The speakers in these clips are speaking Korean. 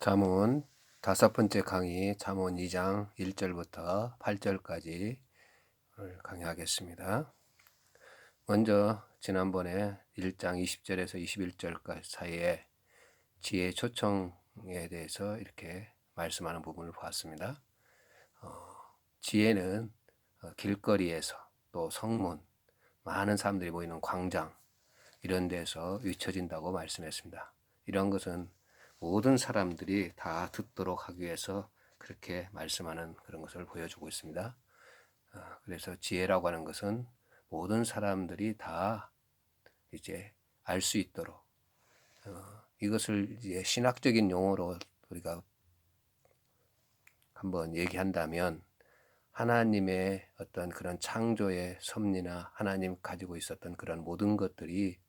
잠언 다섯 번째 강의 잠언 2장 1절부터 8절까지 강의하겠습니다. 먼저 지난번에 1장 20절에서 21절까지 사이에 지혜 초청에 대해서 이렇게 말씀하는 부분을 보았습니다. 지혜는 길거리에서 또 성문, 많은 사람들이 모이는 광장 이런 데서 잊혀진다고 말씀했습니다. 이런 것은 모든 사람들이 다 듣도록 하기 위해서 그렇게 말씀하는 그런 것을 보여주고 있습니다. 그래서 지혜라고 하는 것은 모든 사람들이 다 이제 알 수 있도록 이것을 이제 신학적인 용어로 우리가 한번 얘기한다면 하나님의 어떤 그런 창조의 섭리나 하나님 가지고 있었던 그런 모든 것들이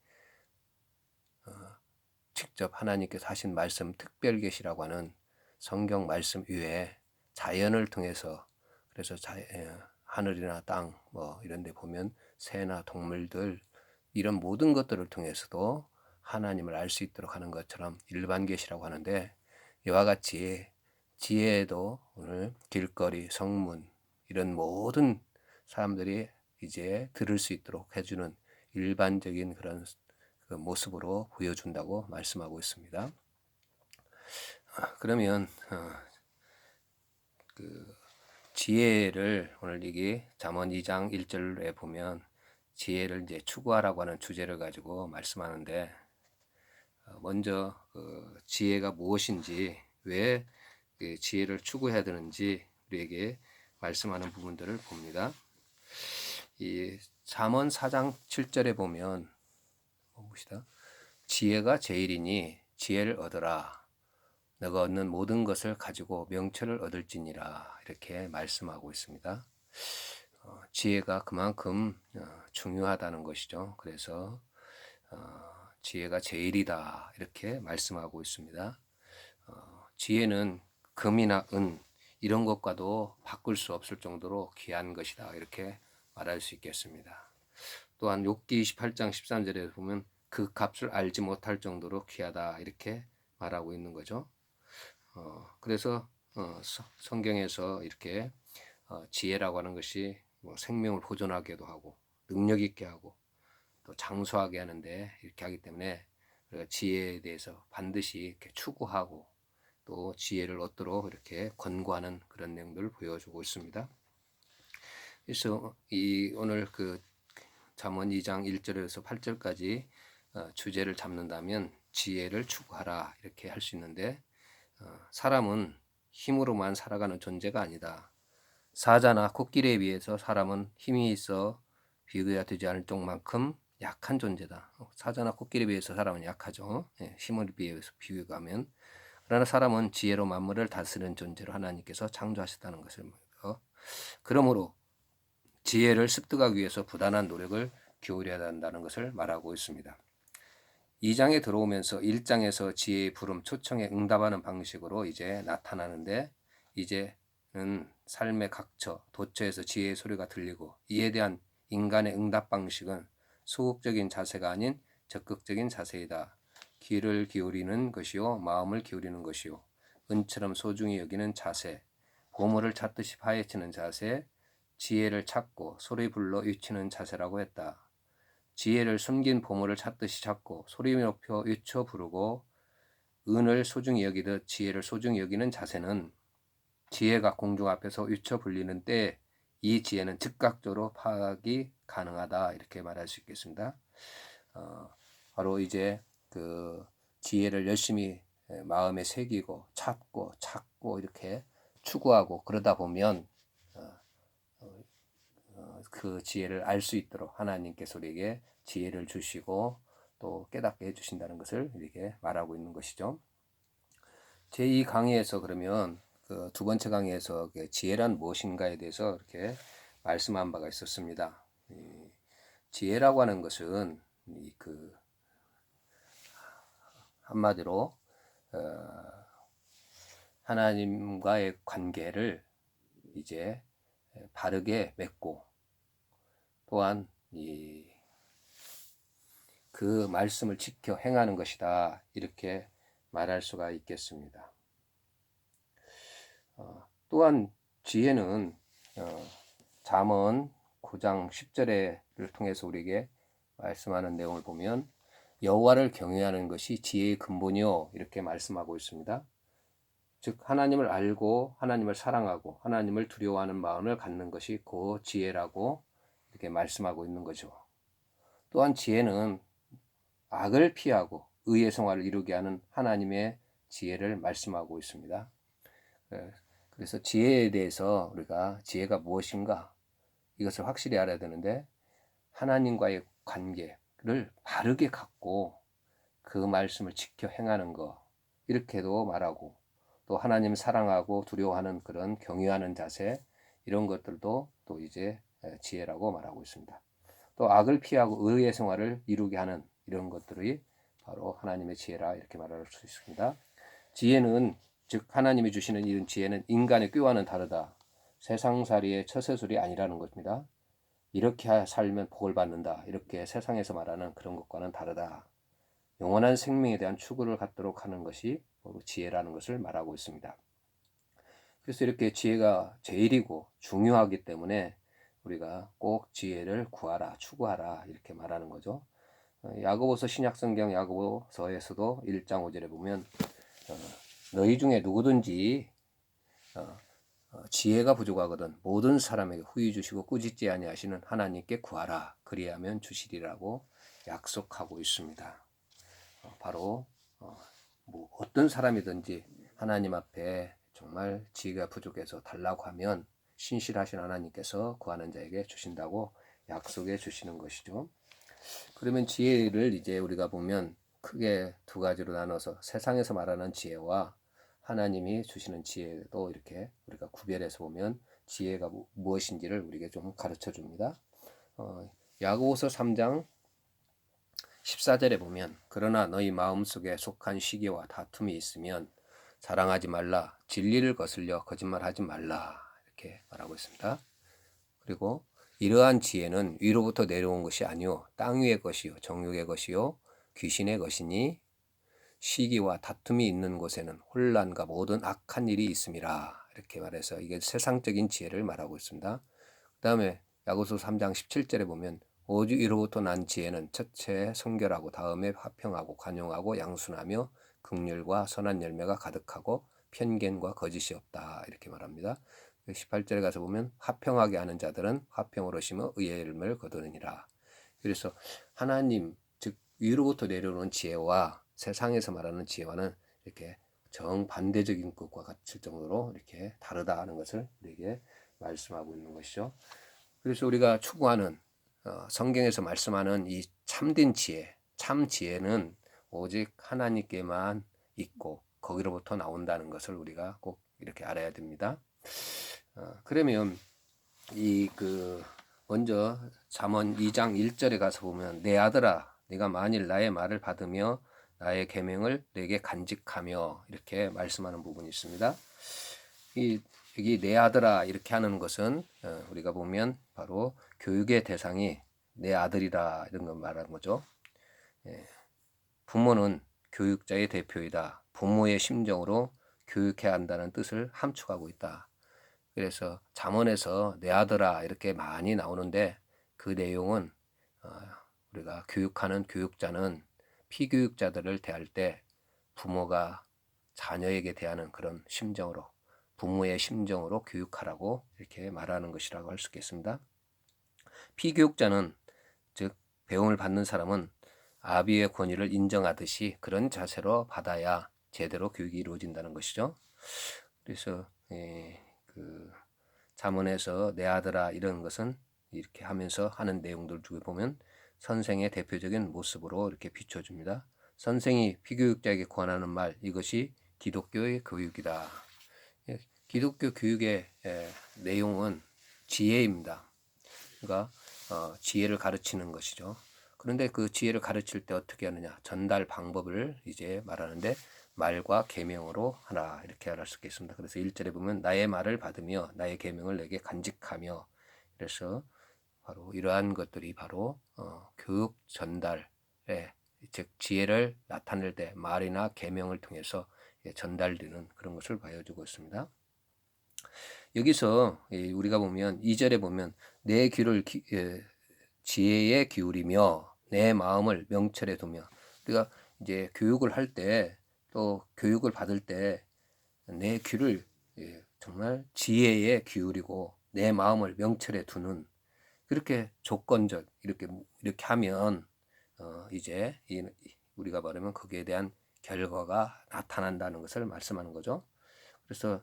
직접 하나님께서 하신 말씀 특별계시라고 하는 성경 말씀 위에 자연을 통해서 그래서 하늘이나 땅 뭐 이런 데 보면 새나 동물들 이런 모든 것들을 통해서도 하나님을 알 수 있도록 하는 것처럼 일반 계시라고 하는데 이와 같이 지혜도 오늘 길거리, 성문 이런 모든 사람들이 이제 들을 수 있도록 해주는 일반적인 그런 그 모습으로 보여준다고 말씀하고 있습니다. 그러면 그 지혜를 오늘 이게 잠언 2장 1절에 보면 지혜를 이제 추구하라고 하는 주제를 가지고 말씀하는데 먼저 지혜가 무엇인지 왜 지혜를 추구해야 되는지 우리에게 말씀하는 부분들을 봅니다. 이 잠언 4장 7절에 보면 봅시다. 지혜가 제일이니 지혜를 얻어라. 너가 얻는 모든 것을 가지고 명철을 얻을지니라. 이렇게 말씀하고 있습니다. 지혜가 그만큼 중요하다는 것이죠. 그래서 지혜가 제일이다. 이렇게 말씀하고 있습니다. 지혜는 금이나 은 이런 것과도 바꿀 수 없을 정도로 귀한 것이다. 이렇게 말할 수 있겠습니다. 또한 욥기 28장 13절에 보면 그 값을 알지 못할 정도로 귀하다 이렇게 말하고 있는 거죠. 그래서 성경에서 이렇게 지혜라고 하는 것이 뭐 생명을 보존하게도 하고 능력 있게 하고 또 장수하게 하는데 이렇게 하기 때문에 우리가 지혜에 대해서 반드시 이렇게 추구하고 또 지혜를 얻도록 이렇게 권고하는 그런 내용들을 보여주고 있습니다. 그래서 오늘 그 잠언 2장 1절에서 8절까지 주제를 잡는다면 지혜를 추구하라 이렇게 할 수 있는데 사람은 힘으로만 살아가는 존재가 아니다. 사자나 코끼리에 비해서 사람은 힘이 있어 비교가 되지 않을 정만큼 약한 존재다. 사자나 코끼리에 비해서 사람은 약하죠. 힘을 비해서 비교하면. 그러나 사람은 지혜로 만물을 다스리는 존재로 하나님께서 창조하셨다는 것을 그러므로 지혜를 습득하기 위해서 부단한 노력을 기울여야 한다는 것을 말하고 있습니다. 2장에 들어오면서 1장에서 지혜의 부름 초청에 응답하는 방식으로 이제 나타나는데 이제는 삶의 각처, 도처에서 지혜의 소리가 들리고 이에 대한 인간의 응답 방식은 소극적인 자세가 아닌 적극적인 자세이다. 귀를 기울이는 것이요 마음을 기울이는 것이요 은처럼 소중히 여기는 자세, 보물을 찾듯이 파헤치는 자세, 지혜를 찾고 소리 불러 외치는 자세라고 했다. 지혜를 숨긴 보물을 찾듯이 찾고 소리 높여 외쳐 부르고 은을 소중히 여기듯 지혜를 소중히 여기는 자세는 지혜가 공중 앞에서 외쳐 불리는 때 이 지혜는 즉각적으로 파악이 가능하다 이렇게 말할 수 있겠습니다. 바로 이제 그 지혜를 열심히 마음에 새기고 찾고 이렇게 추구하고 그러다 보면 그 지혜를 알 수 있도록 하나님께서 우리에게 지혜를 주시고 또 깨닫게 해주신다는 것을 이렇게 말하고 있는 것이죠. 제2 강의에서 그러면 그 두 번째 강의에서 지혜란 무엇인가에 대해서 이렇게 말씀한 바가 있었습니다. 지혜라고 하는 것은 그 한마디로 하나님과의 관계를 이제 바르게 맺고 또한 그 말씀을 지켜 행하는 것이다 이렇게 말할 수가 있겠습니다. 또한 지혜는 잠언 9장 10절을 통해서 우리에게 말씀하는 내용을 보면 여호와를 경외하는 것이 지혜의 근본이요 이렇게 말씀하고 있습니다. 즉 하나님을 알고 하나님을 사랑하고 하나님을 두려워하는 마음을 갖는 것이 그 지혜라고 이렇게 말씀하고 있는 거죠. 또한 지혜는 악을 피하고 의의 생활을 이루게 하는 하나님의 지혜를 말씀하고 있습니다. 그래서 지혜에 대해서 우리가 지혜가 무엇인가 이것을 확실히 알아야 되는데 하나님과의 관계를 바르게 갖고 그 말씀을 지켜 행하는 것 이렇게도 말하고 또 하나님 사랑하고 두려워하는 그런 경외하는 자세 이런 것들도 또 이제 지혜라고 말하고 있습니다. 또 악을 피하고 의의 생활을 이루게 하는 이런 것들이 바로 하나님의 지혜라 이렇게 말할 수 있습니다. 지혜는 즉 하나님이 주시는 이런 지혜는 인간의 꾀와는 다르다. 세상살이의 처세술이 아니라는 것입니다. 이렇게 살면 복을 받는다. 이렇게 세상에서 말하는 그런 것과는 다르다. 영원한 생명에 대한 추구를 갖도록 하는 것이 지혜라는 것을 말하고 있습니다. 그래서 이렇게 지혜가 제일이고 중요하기 때문에 우리가 꼭 지혜를 구하라, 추구하라 이렇게 말하는 거죠. 야고보서 신약성경 야고보서에서도 1장 5절에 보면 너희 중에 누구든지 지혜가 부족하거든 모든 사람에게 후히 주시고 꾸짖지 아니하시는 하나님께 구하라 그리하면 주시리라고 약속하고 있습니다. 바로 뭐 어떤 사람이든지 하나님 앞에 정말 지혜가 부족해서 달라고 하면 신실하신 하나님께서 구하는 자에게 주신다고 약속해 주시는 것이죠. 그러면 지혜를 이제 우리가 보면 크게 두 가지로 나눠서 세상에서 말하는 지혜와 하나님이 주시는 지혜도 이렇게 우리가 구별해서 보면 지혜가 무엇인지를 우리에게 좀 가르쳐 줍니다. 야고보서 3장 14절에 보면 그러나 너희 마음속에 속한 시기와 다툼이 있으면 자랑하지 말라 진리를 거슬려 거짓말하지 말라 이렇게 말하고 있습니다. 그리고 이러한 지혜는 위로부터 내려온 것이 아니요 땅 위의 것이요 정욕의 것이요 귀신의 것이니 시기와 다툼이 있는 곳에는 혼란과 모든 악한 일이 있음이라 이렇게 말해서 이게 세상적인 지혜를 말하고 있습니다. 그 다음에 야고보서 3장 17절에 보면 오직 이로부터 난 지혜는 첫째 성결하고 다음에 화평하고 관용하고 양순하며 긍휼과 선한 열매가 가득하고 편견과 거짓이 없다 이렇게 말합니다. 18절에 가서 보면 화평하게 하는 자들은 화평으로 심어 의의 열매를 거두느니라. 그래서 하나님 즉 위로부터 내려오는 지혜와 세상에서 말하는 지혜와는 이렇게 정반대적인 것과 같을 정도로 이렇게 다르다는 것을 우리에게 말씀하고 있는 것이죠. 그래서 우리가 추구하는 성경에서 말씀하는 이 참된 지혜, 참 지혜는 오직 하나님께만 있고 거기로부터 나온다는 것을 우리가 꼭 이렇게 알아야 됩니다. 그러면 먼저 잠언 2장 1절에 가서 보면 내 아들아 네가 만일 나의 말을 받으며 나의 계명을 내게 간직하며 이렇게 말씀하는 부분이 있습니다. 여기 내 아들아 이렇게 하는 것은 우리가 보면 바로 교육의 대상이 내 아들이라 이런 걸 말하는 거죠. 부모는 교육자의 대표이다. 부모의 심정으로 교육해야 한다는 뜻을 함축하고 있다. 그래서 잠언에서 내 아들아 이렇게 많이 나오는데 그 내용은 우리가 교육하는 교육자는 피교육자들을 대할 때 부모가 자녀에게 대하는 그런 심정으로 부모의 심정으로 교육하라고 이렇게 말하는 것이라고 할 수 있겠습니다. 피교육자는 즉 배움을 받는 사람은 아비의 권위를 인정하듯이 그런 자세로 받아야 제대로 교육이 이루어진다는 것이죠. 그래서 잠언에서 내 아들아 이런 것은 이렇게 하면서 하는 내용들 중에 보면 선생의 대표적인 모습으로 이렇게 비춰줍니다. 선생이 피교육자에게 권하는 말 이것이 기독교의 교육이다. 기독교 교육의 내용은 지혜입니다. 그러니까 지혜를 가르치는 것이죠. 그런데 그 지혜를 가르칠 때 어떻게 하느냐 전달 방법을 이제 말하는데 말과 계명으로 하라 이렇게 할 수 있겠습니다. 그래서 1절에 보면 나의 말을 받으며 나의 계명을 내게 간직하며 그래서 바로 이러한 것들이 바로 교육 전달에 즉 지혜를 나타낼 때 말이나 계명을 통해서 전달되는 그런 것을 보여주고 있습니다. 여기서 우리가 보면 2절에 보면 내 귀를 지혜에 기울이며 내 마음을 명철에 두며, 우리가 이제 교육을 할 때 또 교육을 받을 때 내 귀를 정말 지혜에 기울이고 내 마음을 명철에 두는, 그렇게 조건적 이렇게 하면 이제 우리가 말하면 거기에 대한 결과가 나타난다는 것을 말씀하는 거죠. 그래서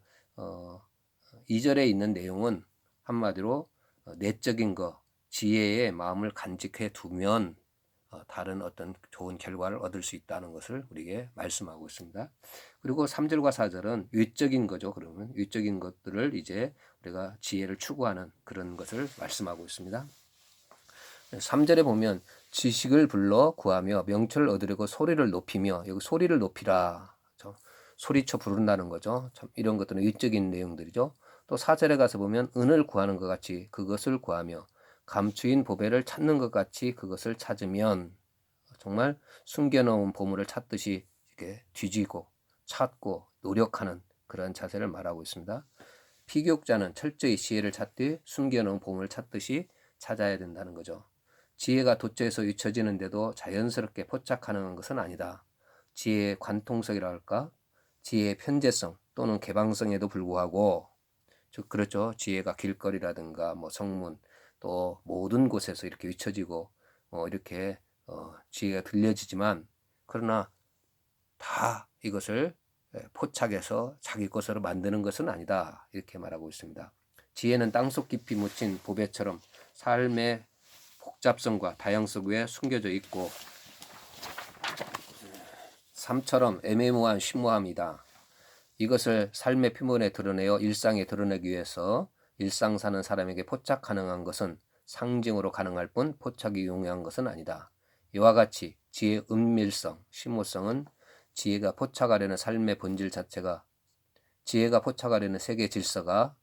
2절에 있는 내용은 한마디로 내적인 거, 지혜의 마음을 간직해 두면 다른 어떤 좋은 결과를 얻을 수 있다는 것을 우리에게 말씀하고 있습니다. 그리고 3절과 4절은 외적인 거죠. 그러면 외적인 것들을 이제 우리가 지혜를 추구하는 그런 것을 말씀하고 있습니다. 3절에 보면 지식을 불러 구하며 명철을 얻으려고 소리를 높이며, 여기 소리를 높이라, 소리쳐 부른다는 거죠. 참 이런 것들은 외적인 내용들이죠. 또 4절에 가서 보면 은을 구하는 것 같이 그것을 구하며 감추인 보배를 찾는 것 같이 그것을 찾으면, 정말 숨겨놓은 보물을 찾듯이 이렇게 뒤지고 찾고 노력하는 그런 자세를 말하고 있습니다. 피교육자는 철저히 지혜를 찾되 숨겨놓은 보물을 찾듯이 찾아야 된다는 거죠. 지혜가 도처에서 잊혀지는데도 자연스럽게 포착하는 것은 아니다. 지혜의 관통성이라 할까? 지혜의 편재성 또는 개방성에도 불구하고, 즉 그렇죠. 지혜가 길거리라든가 뭐 성문 또 모든 곳에서 이렇게 잊혀지고 이렇게 지혜가 들려지지만, 그러나 다 이것을 포착해서 자기 것으로 만드는 것은 아니다, 이렇게 말하고 있습니다. 지혜는 땅속 깊이 묻힌 보배처럼 삶의 복잡성과 다양성 위에 숨겨져 있고 삶처럼 애매모호한 심오함이다. 이것을 삶의 표면에 드러내어 일상에 드러내기 위해서 일상 사는 사람에게 포착 가능한 것은 상징으로 가능할 뿐 포착이 용이한 것은 아니다. 이와 같이 지혜의 은밀성, 심오성은 지혜가 포착하려는 삶의 본질 자체가, 지혜가 포착하려는 세계 질서가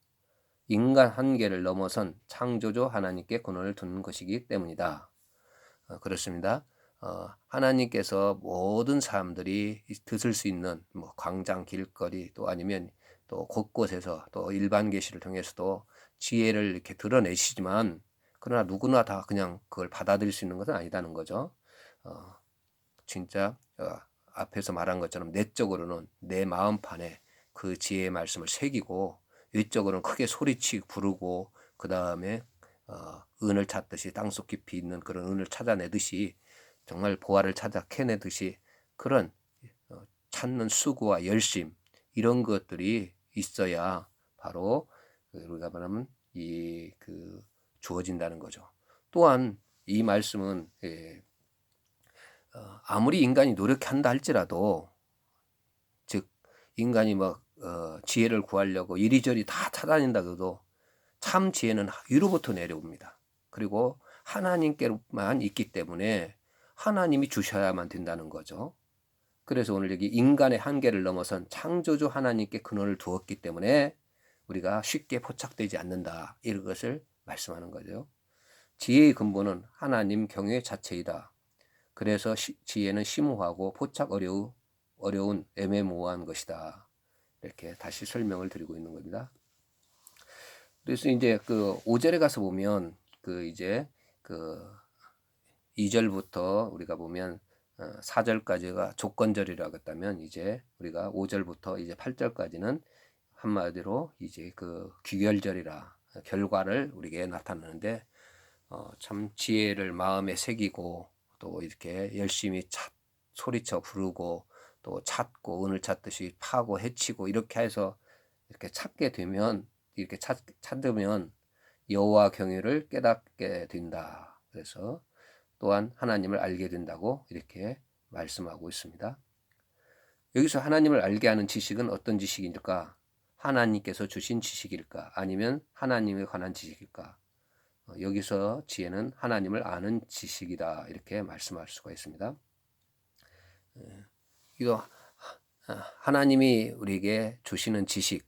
인간 한계를 넘어선 창조주 하나님께 근원을 두는 것이기 때문이다. 그렇습니다. 하나님께서 모든 사람들이 들을 수 있는 뭐 광장, 길거리 또 아니면 또 곳곳에서 또 일반 계시를 통해서도 지혜를 이렇게 드러내시지만, 그러나 누구나 다 그냥 그걸 받아들일 수 있는 것은 아니다는 거죠. 진짜 앞에서 말한 것처럼 내적으로는 내 마음판에 그 지혜의 말씀을 새기고 외적으로는 크게 소리치고 부르고 그 다음에 은을 찾듯이 땅속 깊이 있는 그런 은을 찾아내듯이 정말 보화를 찾아 캐내듯이 그런 찾는 수고와 열심, 이런 것들이 있어야 바로 우리가 말하면 주어진다는 거죠. 또한 이 말씀은 아무리 인간이 노력한다 할지라도, 즉 인간이 지혜를 구하려고 이리저리 다 찾아낸다 그래도 참 지혜는 위로부터 내려옵니다. 그리고 하나님께만 있기 때문에 하나님이 주셔야만 된다는 거죠. 그래서 오늘 여기 인간의 한계를 넘어선 창조주 하나님께 근원을 두었기 때문에 우리가 쉽게 포착되지 않는다, 이런 것을 말씀하는 거죠. 지혜의 근본은 하나님 경외 자체이다. 그래서 지혜는 심오하고 포착 어려운 애매모호한 것이다. 이렇게 다시 설명을 드리고 있는 겁니다. 그래서 이제 그 5절에 가서 보면 이제 2절부터 우리가 보면 4절까지가 조건절이라고 했다면, 이제 우리가 5절부터 이제 8절까지는 한마디로 이제 귀결절이라 결과를 우리에게 나타나는데, 참 지혜를 마음에 새기고 또 이렇게 열심히 소리쳐 부르고 또 찾고 은을 찾듯이 파고 헤치고 이렇게 해서 이렇게 찾게 되면, 이렇게 찾으면 여호와 경외를 깨닫게 된다. 그래서 또한 하나님을 알게 된다고 이렇게 말씀하고 있습니다. 여기서 하나님을 알게 하는 지식은 어떤 지식일까? 하나님께서 주신 지식일까? 아니면 하나님에 관한 지식일까? 여기서 지혜는 하나님을 아는 지식이다, 이렇게 말씀할 수가 있습니다. 이거 하나님이 우리에게 주시는 지식,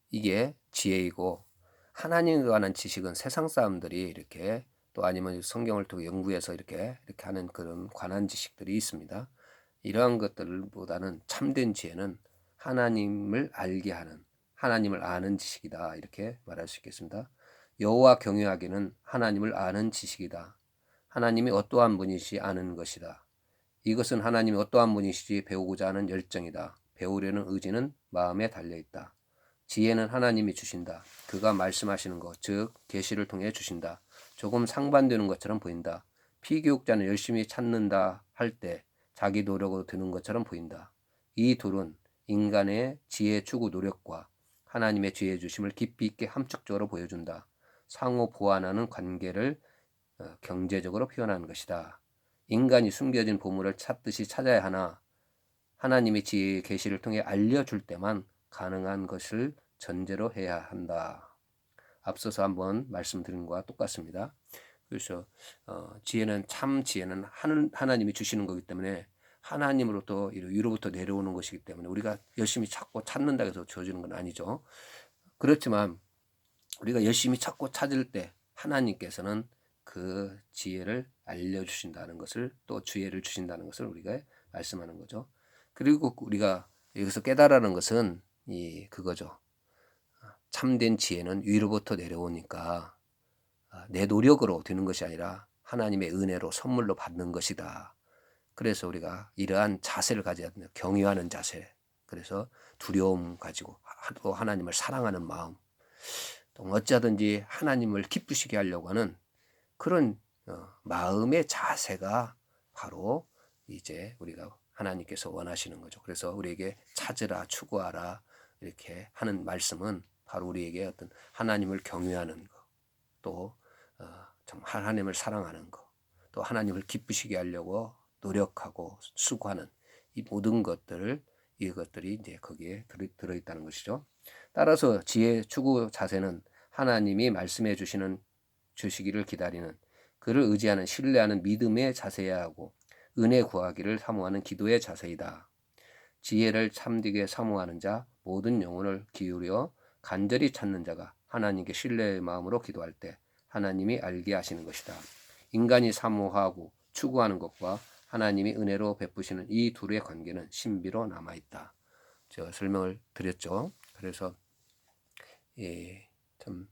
이게 지혜이고, 하나님에 관한 지식은 세상 사람들이 이렇게 또 아니면 성경을 통해 연구해서 이렇게 하는 그런 관한 지식들이 있습니다. 이러한 것들보다는 참된 지혜는 하나님을 알게 하는, 하나님을 아는 지식이다. 이렇게 말할 수 있겠습니다. 여호와 경외하기는 하나님을 아는 지식이다. 하나님이 어떠한 분이시 아는 것이다. 이것은 하나님이 어떠한 분이시지 배우고자 하는 열정이다. 배우려는 의지는 마음에 달려있다. 지혜는 하나님이 주신다. 그가 말씀하시는 것, 즉 계시를 통해 주신다. 조금 상반되는 것처럼 보인다. 피교육자는 열심히 찾는다 할 때 자기 노력으로 드는 것처럼 보인다. 이 둘은 인간의 지혜 추구 노력과 하나님의 지혜 주심을 깊이 있게 함축적으로 보여준다. 상호 보완하는 관계를 경제적으로 표현하는 것이다. 인간이 숨겨진 보물을 찾듯이 찾아야 하나 하나님의 지혜의 계시를 통해 알려줄 때만 가능한 것을 전제로 해야 한다. 앞서서 한번 말씀드린 것과 똑같습니다. 그래서 지혜는 참 지혜는 하나님이 주시는 거기 때문에 하나님으로부터 위로부터 내려오는 것이기 때문에 우리가 열심히 찾고 찾는다고 해서 주어지는 건 아니죠. 그렇지만 우리가 열심히 찾고 찾을 때 하나님께서는 그 지혜를 알려주신다는 것을 또 지혜를 주신다는 것을 우리가 말씀하는 거죠. 그리고 우리가 여기서 깨달으라는 것은 그거죠. 참된 지혜는 위로부터 내려오니까 내 노력으로 되는 것이 아니라 하나님의 은혜로 선물로 받는 것이다. 그래서 우리가 이러한 자세를 가져야 됩니다. 경외하는 자세. 그래서 두려움 가지고 또 하나님을 사랑하는 마음. 또 어찌하든지 하나님을 기쁘시게 하려고 하는 그런 마음의 자세가 바로 이제 우리가 하나님께서 원하시는 거죠. 그래서 우리에게 찾으라, 추구하라 이렇게 하는 말씀은 바로 우리에게 어떤 하나님을 경외하는 것, 또 하나님을 사랑하는 것, 또 하나님을 기쁘시게 하려고 노력하고 수고하는 이 모든 이것들이 이제 거기에 들어있다는 것이죠. 따라서 지혜 추구 자세는 하나님이 말씀해 주시기를 기다리는 그를 의지하는 신뢰하는 믿음의 자세야 하고 은혜 구하기를 사모하는 기도의 자세이다. 지혜를 참되게 사모하는 자 모든 영혼을 기울여 간절히 찾는 자가 하나님께 신뢰의 마음으로 기도할 때 하나님이 알게 하시는 것이다. 인간이 사모하고 추구하는 것과 하나님이 은혜로 베푸시는 이 둘의 관계는 신비로 남아있다. 제가 설명을 드렸죠. 그래서 참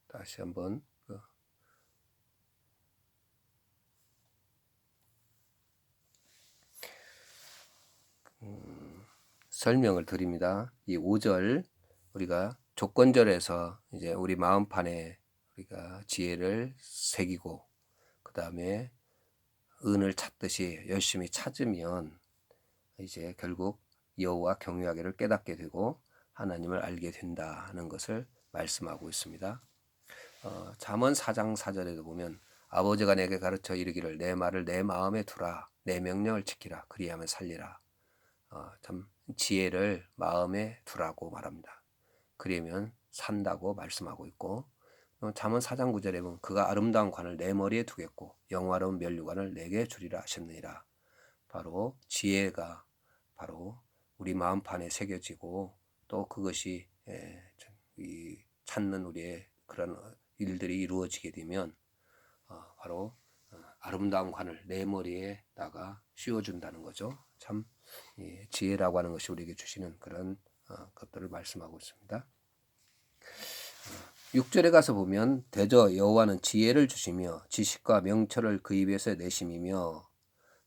다시 한번 설명을 드립니다. 이 5절 우리가 조건절에서 이제 우리 마음판에 우리가 지혜를 새기고 그 다음에 은을 찾듯이 열심히 찾으면 이제 결국 여호와 경외하기를 깨닫게 되고 하나님을 알게 된다는 것을 말씀하고 있습니다. 잠언 4장 4절에도 보면 아버지가 내게 가르쳐 이르기를 내 말을 내 마음에 두라 내 명령을 지키라 그리하면 살리라. 참 지혜를 마음에 두라고 말합니다. 그러면 산다고 말씀하고 있고 잠언 4장 9절에 보면 그가 아름다운 관을 내 머리에 두겠고 영화로운 면류관을 내게 주리라 하셨느니라. 바로 지혜가 바로 우리 마음판에 새겨지고 또 그것이 찾는 우리의 그런 일들이 이루어지게 되면 바로 아름다운 관을 내 머리에다가 씌워준다는 거죠. 참 지혜라고 하는 것이 우리에게 주시는 그런 것들을 말씀하고 있습니다. 6절에 가서 보면 대저 여호와는 지혜를 주시며 지식과 명철을 그 입에서 내심이며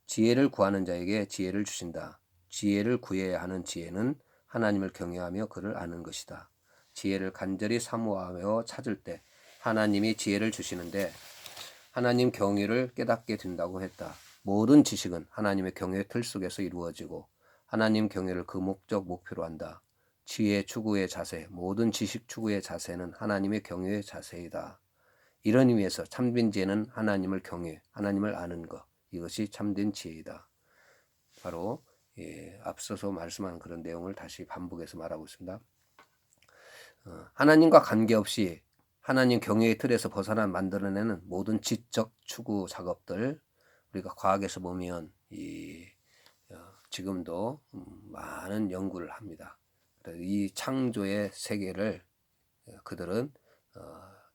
지혜를 구하는 자에게 지혜를 주신다. 지혜를 구해야 하는 지혜는 하나님을 경외하며 그를 아는 것이다. 지혜를 간절히 사모하며 찾을 때 하나님이 지혜를 주시는데 하나님 경외를 깨닫게 된다고 했다. 모든 지식은 하나님의 경외의 틀 속에서 이루어지고 하나님 경외를 그 목표로 한다. 지혜 추구의 자세, 모든 지식 추구의 자세는 하나님의 경외의 자세이다. 이런 의미에서 참된 지혜는 하나님을 경외, 하나님을 아는 것, 이것이 참된 지혜이다. 바로 앞서서 말씀한 그런 내용을 다시 반복해서 말하고 있습니다. 하나님과 관계없이 하나님 경외의 틀에서 벗어나 만들어내는 모든 지적 추구 작업들, 우리가 과학에서 보면 지금도 많은 연구를 합니다. 그래서 이 창조의 세계를 그들은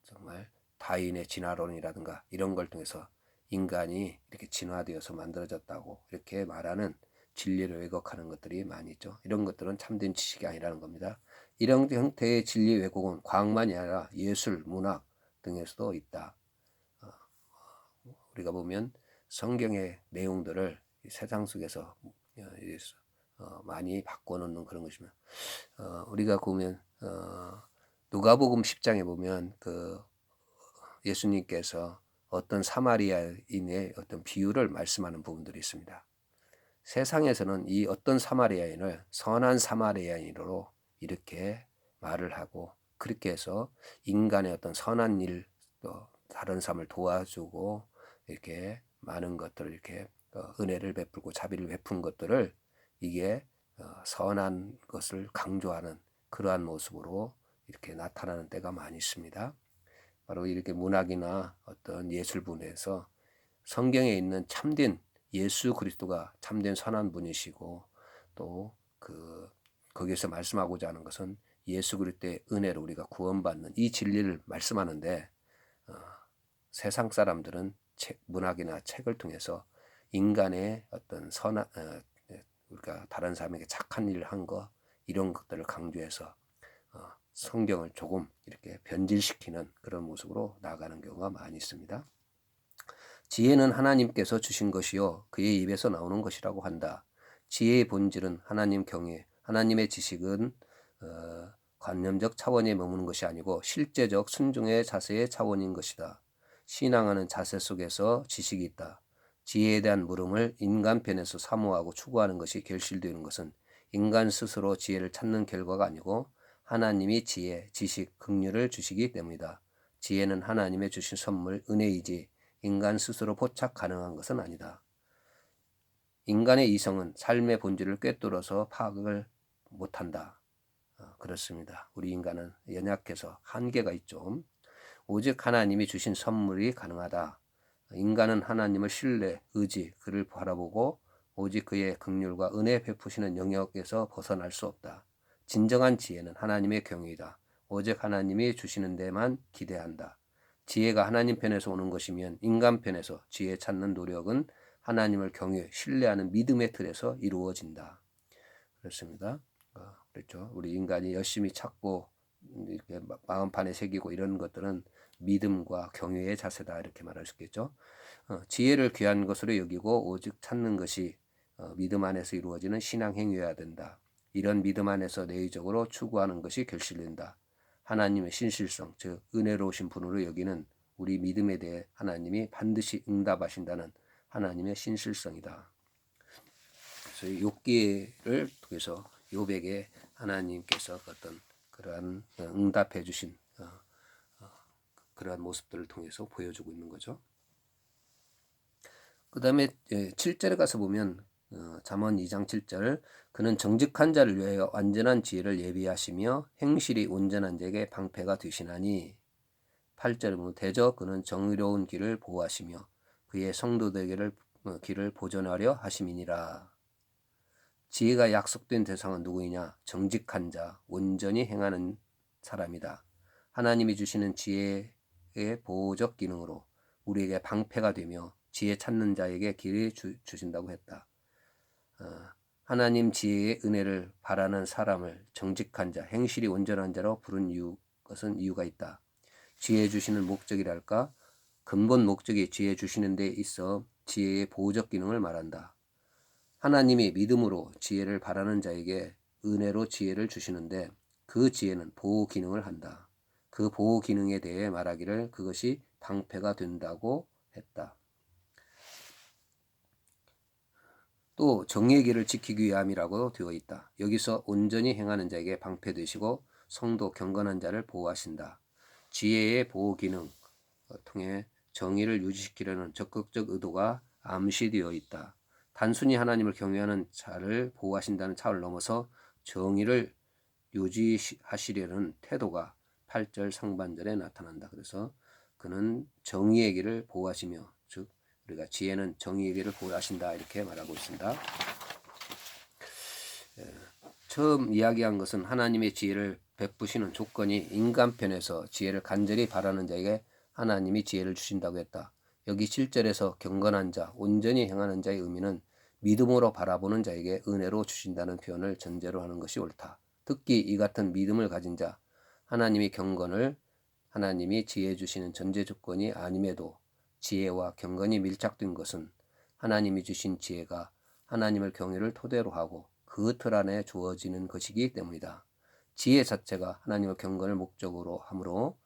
정말 다윈의 진화론이라든가 이런 걸 통해서 인간이 이렇게 진화되어서 만들어졌다고 이렇게 말하는 진리를 왜곡하는 것들이 많이 있죠. 이런 것들은 참된 지식이 아니라는 겁니다. 이런 형태의 진리 왜곡은 과학만이 아니라 예술, 문학 등에서도 있다. 우리가 보면 성경의 내용들을 세상 속에서 많이 바꿔놓는 그런 것이면 우리가 보면 누가복음 10장에 보면 그 예수님께서 어떤 사마리아인의 어떤 비유를 말씀하는 부분들이 있습니다. 세상에서는 이 어떤 사마리아인을 선한 사마리아인으로 이렇게 말을 하고 그렇게 해서 인간의 어떤 선한 일, 또 다른 사람을 도와주고 이렇게 많은 것들을 이렇게 은혜를 베풀고 자비를 베푼 것들을 이게 선한 것을 강조하는 그러한 모습으로 이렇게 나타나는 때가 많이 있습니다. 바로 이렇게 문학이나 어떤 예술 분야에서 성경에 있는 참된 예수 그리스도가 참된 선한 분이시고 또 거기에서 말씀하고자 하는 것은 예수 그리스도의 은혜로 우리가 구원받는 이 진리를 말씀하는데 세상 사람들은 문학이나 책을 통해서 인간의 어떤 선한 우리가 다른 사람에게 착한 일을 한 거 이런 것들을 강조해서 성경을 조금 이렇게 변질시키는 그런 모습으로 나아가는 경우가 많이 있습니다. 지혜는 하나님께서 주신 것이요 그의 입에서 나오는 것이라고 한다. 지혜의 본질은 하나님 경외, 하나님의 지식은 관념적 차원에 머무는 것이 아니고 실제적 순종의 자세의 차원인 것이다. 신앙하는 자세 속에서 지식이 있다. 지혜에 대한 물음을 인간편에서 사모하고 추구하는 것이 결실되는 것은 인간 스스로 지혜를 찾는 결과가 아니고 하나님이 지혜, 지식, 긍휼을 주시기 때문이다. 지혜는 하나님의 주신 선물, 은혜이지 인간 스스로 포착 가능한 것은 아니다. 인간의 이성은 삶의 본질을 꿰뚫어서 파악을 못한다. 그렇습니다. 우리 인간은 연약해서 한계가 있죠. 오직 하나님이 주신 선물이 가능하다. 인간은 하나님을 신뢰, 의지, 그를 바라보고 오직 그의 긍휼과 은혜 베푸시는 영역에서 벗어날 수 없다. 진정한 지혜는 하나님의 경외이다. 오직 하나님이 주시는 데만 기대한다. 지혜가 하나님 편에서 오는 것이면 인간 편에서 지혜 찾는 노력은 하나님을 경외, 신뢰하는 믿음의 틀에서 이루어진다. 그렇습니다. 그렇죠. 우리 인간이 열심히 찾고 이렇게 마음판에 새기고 이런 것들은 믿음과 경외의 자세다 이렇게 말할 수 있겠죠. 지혜를 귀한 것으로 여기고 오직 찾는 것이 믿음 안에서 이루어지는 신앙 행위여야 된다. 이런 믿음 안에서 내의적으로 추구하는 것이 결실된다. 하나님의 신실성, 즉 은혜로우신 분으로 여기는 우리 믿음에 대해 하나님이 반드시 응답하신다는 하나님의 신실성이다. 그래서 욥기를 통해서 욥에게 하나님께서 어떤 그러한 응답해 주신 그러한 모습들을 통해서 보여주고 있는 거죠. 그 다음에 7절에 가서 보면 잠언 2장 7절 그는 정직한 자를 위하여 완전한 지혜를 예비하시며 행실이 온전한 자에게 방패가 되시나니 8절에 보면 대저 그는 정의로운 길을 보호하시며 그의 성도들에게 길을 보존하려 하심이니라. 지혜가 약속된 대상은 누구이냐? 정직한 자, 온전히 행하는 사람이다. 하나님이 주시는 지혜의 보호적 기능으로 우리에게 방패가 되며 지혜 찾는 자에게 길을 주신다고 했다. 하나님 지혜의 은혜를 바라는 사람을 정직한 자, 행실이 온전한 자로 부른 것은 이유가 있다. 지혜 주시는 목적이랄까? 근본 목적이 지혜 주시는 데 있어 지혜의 보호적 기능을 말한다. 하나님이 믿음으로 지혜를 바라는 자에게 은혜로 지혜를 주시는데 그 지혜는 보호 기능을 한다. 그 보호 기능에 대해 말하기를 그것이 방패가 된다고 했다. 또 정의의 길을 지키기 위함이라고 되어 있다. 여기서 온전히 행하는 자에게 방패 되시고 성도 경건한 자를 보호하신다. 지혜의 보호 기능 통해 정의를 유지시키려는 적극적 의도가 암시되어 있다. 단순히 하나님을 경외하는 자를 보호하신다는 차원을 넘어서 정의를 유지하시려는 태도가 8절 상반절에 나타난다. 그래서 그는 정의의 길을 보호하시며 즉 우리가 지혜는 정의의 길을 보호하신다 이렇게 말하고 있습니다. 처음 이야기한 것은 하나님의 지혜를 베푸시는 조건이 인간 편에서 지혜를 간절히 바라는 자에게 하나님이 지혜를 주신다고 했다. 여기 7절에서 경건한 자, 온전히 행하는 자의 의미는 믿음으로 바라보는 자에게 은혜로 주신다는 표현을 전제로 하는 것이 옳다. 특히 이 같은 믿음을 가진 자, 하나님이 지혜 주시는 전제 조건이 아님에도 지혜와 경건이 밀착된 것은 하나님이 주신 지혜가 하나님을 경외를 토대로 하고 그 틀 안에 주어지는 것이기 때문이다. 지혜 자체가 하나님의 경건을 목적으로 하므로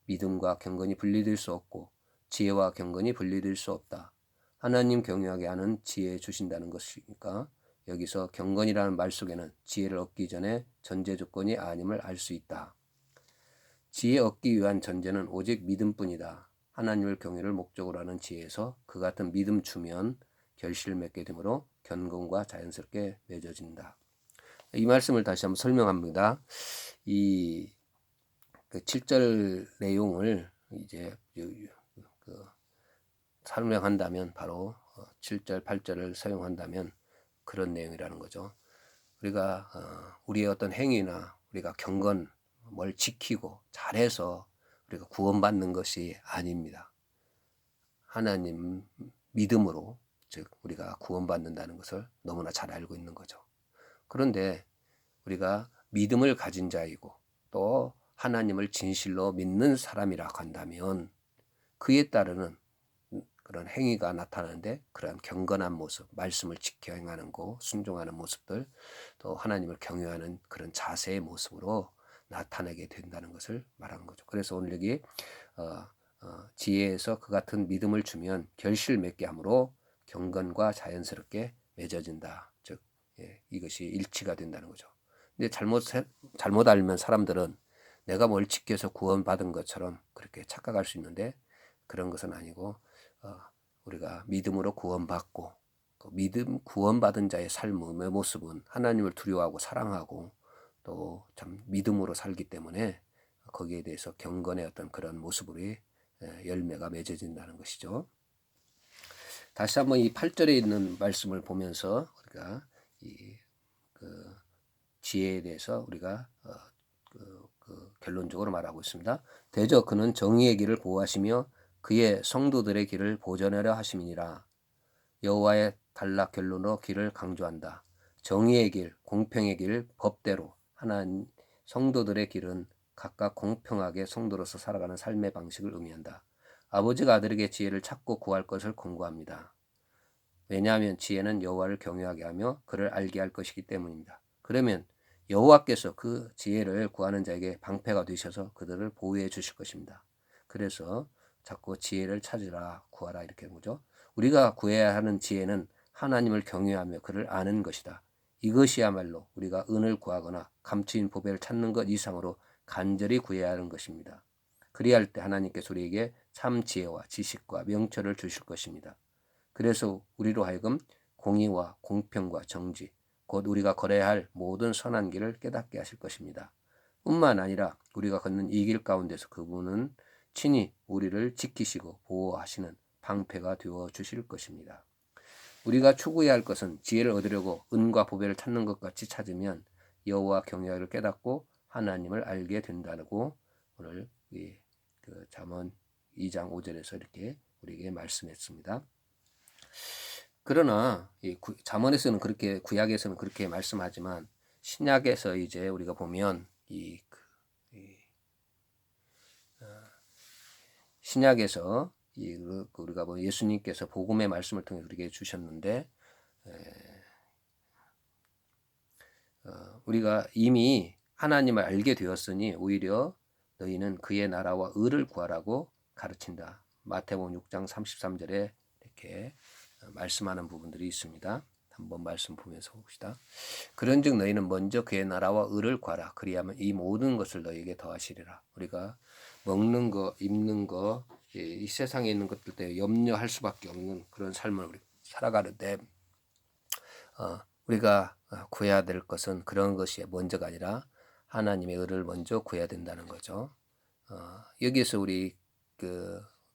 믿음과 경건이 분리될 수 없고 지혜와 경건이 분리될 수 없다. 하나님 경외하게 하는 지혜 주신다는 것이니까 여기서 경건이라는 말 속에는 지혜를 얻기 전에 전제 조건이 아님을 알 수 있다. 지혜 얻기 위한 전제는 오직 믿음뿐이다. 하나님을 경외를 목적으로 하는 지혜에서 그 같은 믿음 주면 결실을 맺게 되므로 경건과 자연스럽게 맺어진다. 이 말씀을 다시 한번 설명합니다. 이 7절 내용을 이제 설명한다면 바로 7절, 8절을 사용한다면 그런 내용이라는 거죠. 우리가 우리의 어떤 행위나 우리가 경건, 뭘 지키고 잘해서 우리가 구원받는 것이 아닙니다. 하나님 믿음으로 즉 우리가 구원받는다는 것을 너무나 잘 알고 있는 거죠. 그런데 우리가 믿음을 가진 자이고 또 하나님을 진실로 믿는 사람이라고 한다면 그에 따르는 그런 행위가 나타나는데 그런 경건한 모습, 말씀을 지켜 행하는 거, 순종하는 모습들, 또 하나님을 경외하는 그런 자세의 모습으로 나타나게 된다는 것을 말하는 거죠. 그래서 오늘 여기 지혜에서 그 같은 믿음을 주면 결실 맺게 함으로 경건과 자연스럽게 맺어진다. 즉 이것이 일치가 된다는 거죠. 근데 잘못 알면 사람들은 내가 뭘 지켜서 구원받은 것처럼 그렇게 착각할 수 있는데 그런 것은 아니고 우리가 믿음으로 구원받고 그 믿음 구원받은 자의 삶의 모습은 하나님을 두려워하고 사랑하고 또 참 믿음으로 살기 때문에 거기에 대해서 경건의 어떤 그런 모습으로 열매가 맺어진다는 것이죠. 다시 한번 이 8절에 있는 말씀을 보면서 우리가 그 지혜에 대해서 우리가 결론적으로 말하고 있습니다. 대저 그는 정의의 길을 보호하시며 그의 성도들의 길을 보전하려 하심이니라. 여호와의 단락 결론으로 길을 강조한다. 정의의 길, 공평의 길, 법대로 하나님 성도들의 길은 각각 공평하게 성도로서 살아가는 삶의 방식을 의미한다. 아버지가 아들에게 지혜를 찾고 구할 것을 권고합니다. 왜냐하면 지혜는 여호와를 경외하게 하며 그를 알게 할 것이기 때문입니다. 그러면 여호와께서 그 지혜를 구하는 자에게 방패가 되셔서 그들을 보호해 주실 것입니다. 그래서 자꾸 지혜를 찾으라, 구하라 이렇게 하는 거죠. 우리가 구해야 하는 지혜는 하나님을 경외하며 그를 아는 것이다. 이것이야말로 우리가 은을 구하거나 감추인 보배를 찾는 것 이상으로 간절히 구해야 하는 것입니다. 그리할 때 하나님께서 우리에게 참 지혜와 지식과 명철을 주실 것입니다. 그래서 우리로 하여금 공의와 공평과 정지, 곧 우리가 걸어야 할 모든 선한 길을 깨닫게 하실 것입니다. 뿐만 아니라 우리가 걷는 이 길 가운데서 그분은 친히 우리를 지키시고 보호하시는 방패가 되어 주실 것입니다. 우리가 추구해야 할 것은 지혜를 얻으려고 은과 보배를 찾는 것 같이 찾으면 여호와 경외를 깨닫고 하나님을 알게 된다고 오늘 잠언 2장 5절에서 이렇게 우리에게 말씀했습니다. 그러나 잠언에서는 그렇게 구약에서는 그렇게 말씀하지만 신약에서 이제 우리가 보면 신약에서 우리가 예수님께서 복음의 말씀을 통해 우리에게 주셨는데 우리가 이미 하나님을 알게 되었으니 오히려 너희는 그의 나라와 의를 구하라고 가르친다. 마태복음 6장 33절에 이렇게 말씀하는 부분들이 있습니다. 한번 말씀 보면서 봅시다. 그런즉 너희는 먼저 그의 나라와 의를 구하라. 그리하면 이 모든 것을 너희에게 더하시리라. 우리가 먹는 거, 입는 거, 이 세상에 있는 것들 때문에 염려할 수밖에 없는 그런 삶을 우리 살아가는데 우리가 구해야 될 것은 그런 것이 먼저가 아니라 하나님의 의를 먼저 구해야 된다는 거죠. 여기에서 우리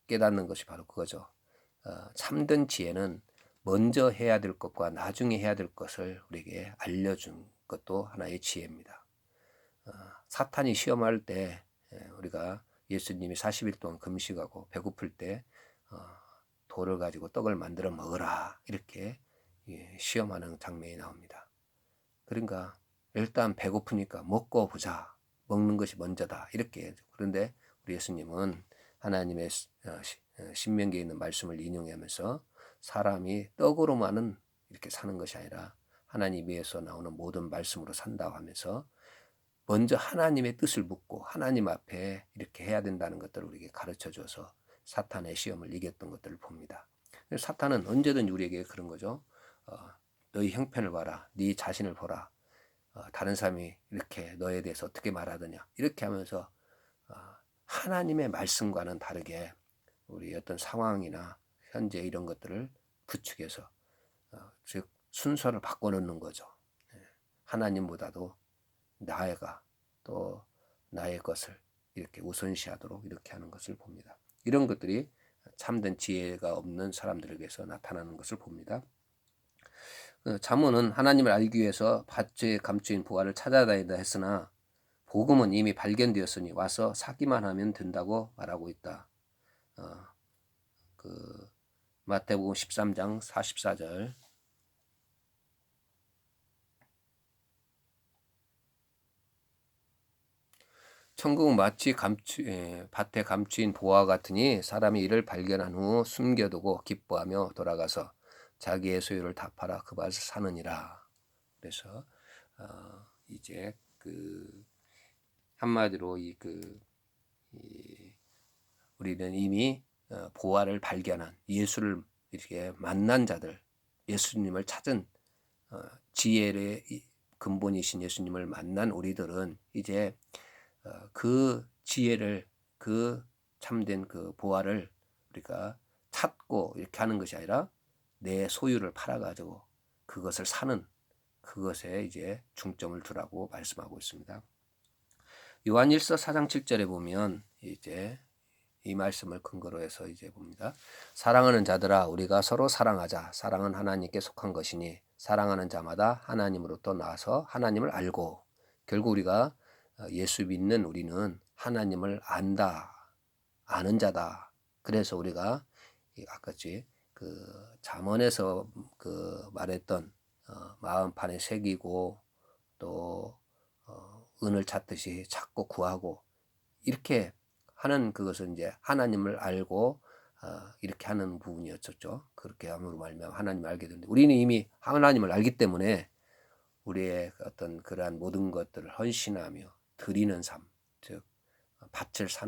깨닫는 것이 바로 그거죠. 참된 지혜는 먼저 해야 될 것과 나중에 해야 될 것을 우리에게 알려준 것도 하나의 지혜입니다. 사탄이 시험할 때 우리가 예수님이 40일 동안 금식하고 배고플 때 돌을 가지고 떡을 만들어 먹으라 이렇게 시험하는 장면이 나옵니다. 그러니까 일단 배고프니까 먹고 보자. 먹는 것이 먼저다. 이렇게. 그런데 우리 예수님은 하나님의 신명기에 있는 말씀을 인용하면서 사람이 떡으로만은 이렇게 사는 것이 아니라 하나님 위에서 나오는 모든 말씀으로 산다고 하면서 먼저 하나님의 뜻을 묻고 하나님 앞에 이렇게 해야 된다는 것들을 우리에게 가르쳐 줘서 사탄의 시험을 이겼던 것들을 봅니다. 사탄은 언제든 우리에게 그런 거죠. 너희 형편을 봐라. 네 자신을 보라. 다른 사람이 이렇게 너에 대해서 어떻게 말하더냐. 이렇게 하면서 하나님의 말씀과는 다르게 우리 어떤 상황이나 현재 이런 것들을 부추겨서 즉 순서를 바꿔놓는 거죠. 하나님보다도 나가 또 나의 것을 이렇게 우선시하도록 이렇게 하는 것을 봅니다. 이런 것들이 참된 지혜가 없는 사람들에게서 나타나는 것을 봅니다. 잠언은 하나님을 알기 위해서 밭에 감추인 보화를 찾아다닌다 했으나 복음은 이미 발견되었으니 와서 사기만 하면 된다고 말하고 있다. 마태복음 13장 44절. 천국은 마치 밭에 감추인 보화 같으니 사람이 이를 발견한 후 숨겨두고 기뻐하며 돌아가서 자기의 소유를 다 팔아 그 밭을 사느니라. 그래서 이제 한마디로 우리는 이미 보화를 발견한 예수를 이렇게 만난 자들, 예수님을 찾은 지혜의 근본이신 예수님을 만난 우리들은 이제 그 지혜를 그 참된 그 보화를 우리가 찾고 이렇게 하는 것이 아니라 내 소유를 팔아가지고 그것을 사는 그것에 이제 중점을 두라고 말씀하고 있습니다. 요한일서 4장 7절에 보면 이제 이 말씀을 근거로 해서 이제 봅니다. 사랑하는 자들아 우리가 서로 사랑하자. 사랑은 하나님께 속한 것이니 사랑하는 자마다 하나님으로부터 나와서 하나님을 알고 결국 우리가 예수 믿는 우리는 하나님을 안다. 아는 자다. 그래서 우리가 아까지 잠언에서 말했던 마음판에 새기고 또 은을 찾듯이 찾고 구하고 이렇게 하는 그것은 이제 하나님을 알고 이렇게 하는 부분이었죠. 그렇게 함으로 말미암아 하나님을 알게 되는데 우리는 이미 하나님을 알기 때문에 우리의 어떤 그러한 모든 것들을 헌신하며 드리는 삶, 즉 밭을 사는